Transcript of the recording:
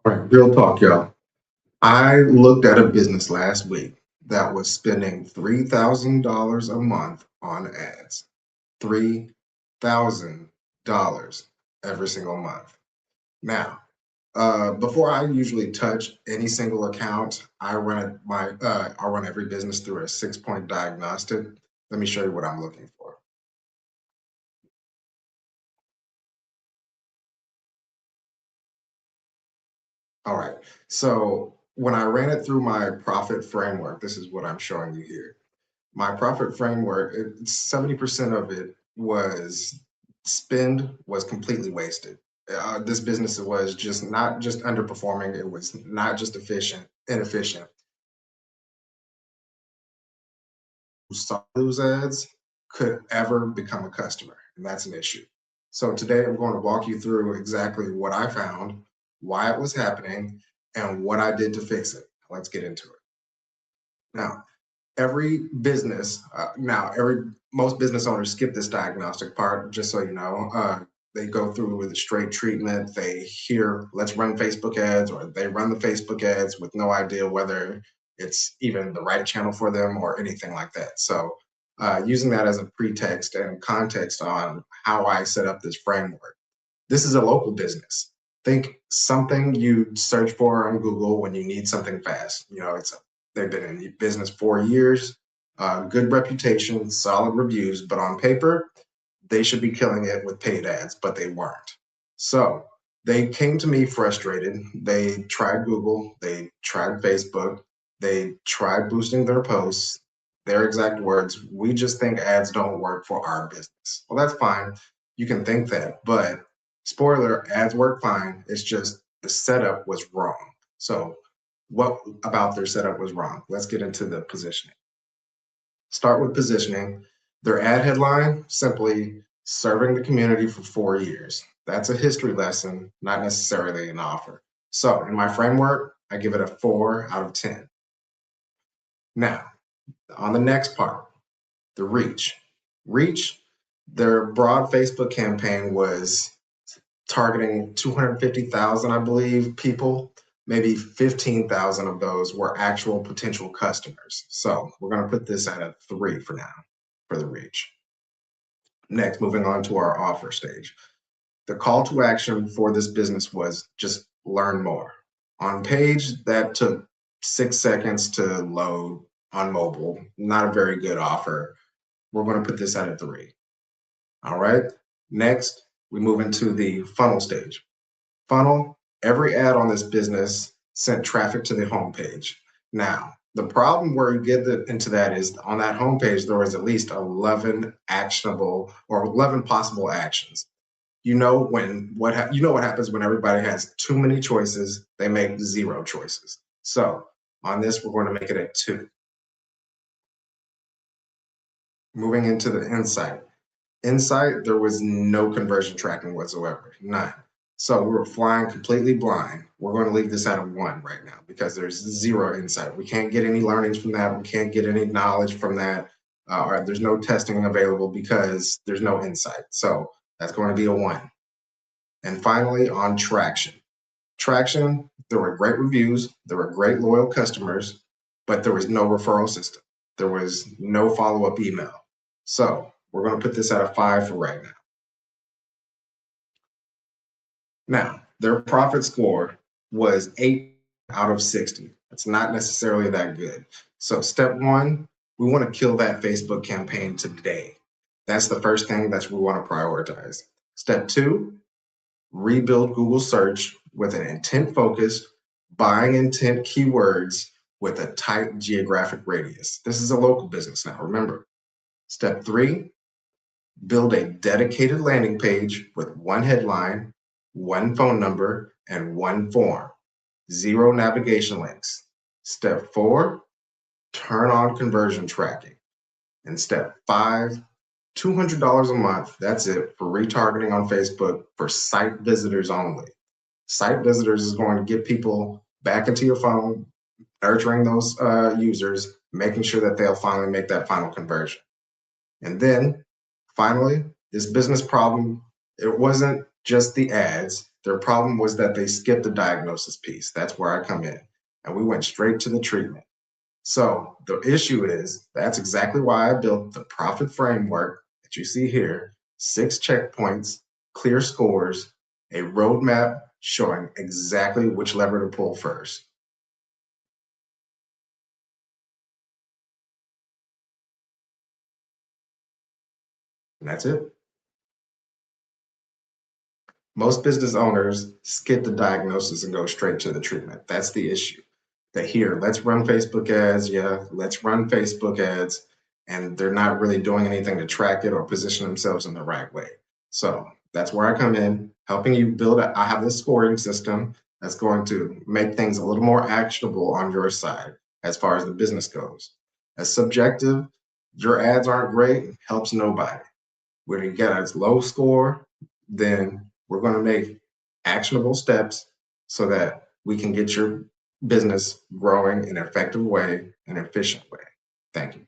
All right, real talk, y'all. I looked at a business last week that was spending $3,000 a month on ads. $3,000 every single month. Now, before I usually touch any single account, I run every business through a 6-point diagnostic. Let me show you what I'm looking for. All right. So when I ran it through my profit framework, this is what I'm showing you here. My profit framework, 70% of it was completely wasted. This business was just not just underperforming, it was not just inefficient. Who saw those ads could ever become a customer, and that's an issue. So today I'm going to walk you through exactly what I found, why it was happening, and what I did to fix it. Let's get into it. Now, every business now every most business owners skip this diagnostic part, just so you know. They go through with a straight treatment. They hear let's run Facebook ads, or they run the Facebook ads with no idea whether it's even the right channel for them or anything like that. So using that as a pretext and context on how I set up this framework. This is a local business. Think something you search for on Google when you need something fast. They've been in business 4 years, good reputation, solid reviews, but on paper, they should be killing it with paid ads, but they weren't. So they came to me frustrated. They tried Google, they tried Facebook, they tried boosting their posts. Their exact words, we just think ads don't work for our business. Well, that's fine. You can think that, but spoiler, ads work fine. It's just the setup was wrong. So what about their setup was wrong? Let's get into the positioning. Start with positioning. Their ad headline, simply serving the community for 4 years. That's a history lesson, not necessarily an offer. So in my framework, I give it a 4 out of 10. Now, on the next part, the reach. Reach, their broad Facebook campaign was targeting 250,000, I believe, people. Maybe 15,000 of those were actual potential customers. So we're going to put this at a 3 for now for the reach. Next, moving on to our offer stage. The call to action for this business was just learn more. On page, that took 6 seconds to load on mobile. Not a very good offer. We're going to put this at a 3. All right. Next, we move into the funnel stage. Funnel, every ad on this business sent traffic to the homepage. Now, the problem where you get into that is on that homepage, there was at least 11 actionable or 11 possible actions. You know what happens when everybody has too many choices, they make 0 choices. So on this, we're going to make it a 2. Moving into the insight. Insight, there was no conversion tracking whatsoever, none. So we were flying completely blind. We're going to leave this at a 1 right now because there's 0 insight. We can't get any learnings from that. We can't get any knowledge from that. Or there's no testing available because there's no insight. So that's going to be a 1. And finally, on traction. Traction, there were great reviews, there were great loyal customers, but there was no referral system. There was no follow-up email. So we're going to put this at a 5 for right now. Now, their profit score was 8 out of 60. It's not necessarily that good. So step 1, we want to kill that Facebook campaign today. That's the first thing that we want to prioritize. Step 2, rebuild Google search with an intent focused, buying intent keywords with a tight geographic radius. This is a local business now, remember. Step 3, build a dedicated landing page with 1 headline, 1 phone number, and 1 form. 0 navigation links. Step 4, turn on conversion tracking. And step 5, $200 a month, that's it, for retargeting on Facebook for site visitors only. Site visitors is going to get people back into your phone, nurturing those users, making sure that they'll finally make that final conversion. And then finally, this business problem, it wasn't just the ads. Their problem was that they skipped the diagnosis piece. That's where I come in. And we went straight to the treatment. So the issue is that's exactly why I built the profit framework that you see here, 6 checkpoints, clear scores, a roadmap showing exactly which lever to pull first. And that's it. Most business owners skip the diagnosis and go straight to the treatment. That's the issue. That here, let's run Facebook ads. Yeah, let's run Facebook ads. And they're not really doing anything to track it or position themselves in the right way. So that's where I come in, helping you build I have this scoring system that's going to make things a little more actionable on your side as far as the business goes. As subjective, your ads aren't great, helps nobody. When you get a low score, then we're going to make actionable steps so that we can get your business growing in an effective way, an efficient way. Thank you.